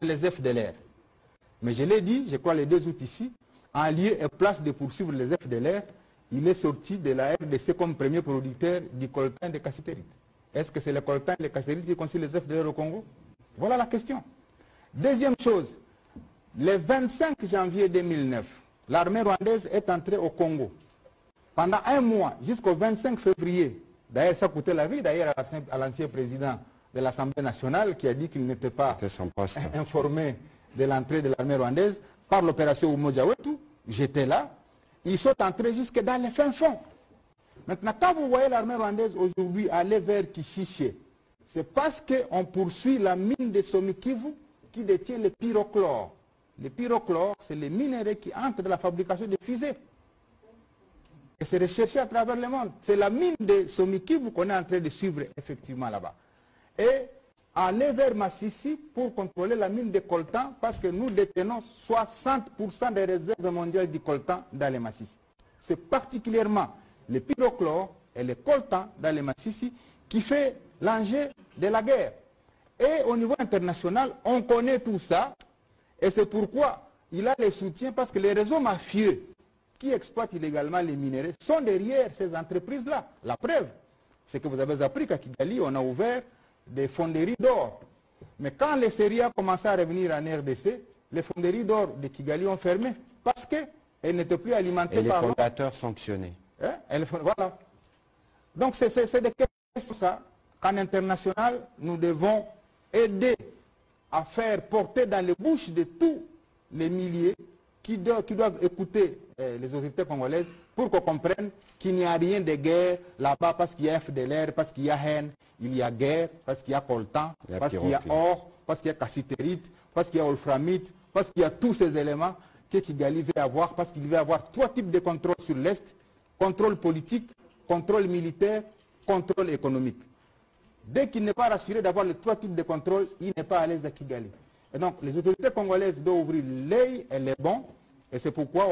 les FDLR. Mais je l'ai dit, je crois les deux autres ici, en lieu et place de poursuivre les FDLR, il est sorti de la RDC comme premier producteur du coltan et des cassitérites. Est-ce que c'est le coltan et les cassitérites qui constituent les FDLR au Congo? Voilà la question. Deuxième chose, le 25 janvier 2009, l'armée rwandaise est entrée au Congo. Pendant un mois, jusqu'au 25 février, d'ailleurs ça coûtait la vie d'ailleurs à l'ancien président de l'Assemblée nationale qui a dit qu'il n'était pas informé de l'entrée de l'armée rwandaise par l'opération Umoja Wetu. J'étais là. Ils sont entrés jusque dans les fins fonds. Maintenant, quand vous voyez l'armée rwandaise aujourd'hui aller vers Kishiché, c'est parce qu'on poursuit la mine de Somikivu qui détient le pyrochlore. Le pyrochlore, c'est les minerais qui entrent dans la fabrication de fusées. Et c'est recherché à travers le monde. C'est la mine de Somikivu qu'on est en train de suivre effectivement là-bas. Et aller vers Massissi pour contrôler la mine de coltan parce que nous détenons 60% des réserves mondiales du coltan dans les Massissi. C'est particulièrement le pyrochlore et le coltan dans les Massissi qui fait l'enjeu de la guerre. Et au niveau international, on connaît tout ça et c'est pourquoi il a les soutiens parce que les réseaux mafieux qui exploitent illégalement les minerais sont derrière ces entreprises-là. La preuve, c'est que vous avez appris qu'à Kigali, on a ouvert des fonderies d'or. Mais quand les séries ont commencé à revenir en RDC, les fonderies d'or de Kigali ont fermé parce qu'elles n'étaient plus alimentées par l'or. Et les fondateurs sanctionnés. Voilà. Donc c'est des questions ça qu'en international, nous devons aider à faire porter dans les bouches de tous les milliers qui doivent écouter les autorités congolaises pour qu'on comprenne qu'il n'y a rien de guerre là-bas parce qu'il y a FDLR, parce qu'il y a haine, il y a guerre, parce qu'il y a coltan, parce qu'il y a or, parce qu'il y a cassitérite, parce qu'il y a wolframite, parce qu'il y a tous ces éléments que Kigali veut avoir, parce qu'il veut avoir trois types de contrôle sur l'Est, contrôle politique, contrôle militaire, contrôle économique. Dès qu'il n'est pas rassuré d'avoir les trois types de contrôle, il n'est pas à l'aise à Kigali. Et donc les autorités congolaises doivent ouvrir l'œil et les bons, et c'est pourquoi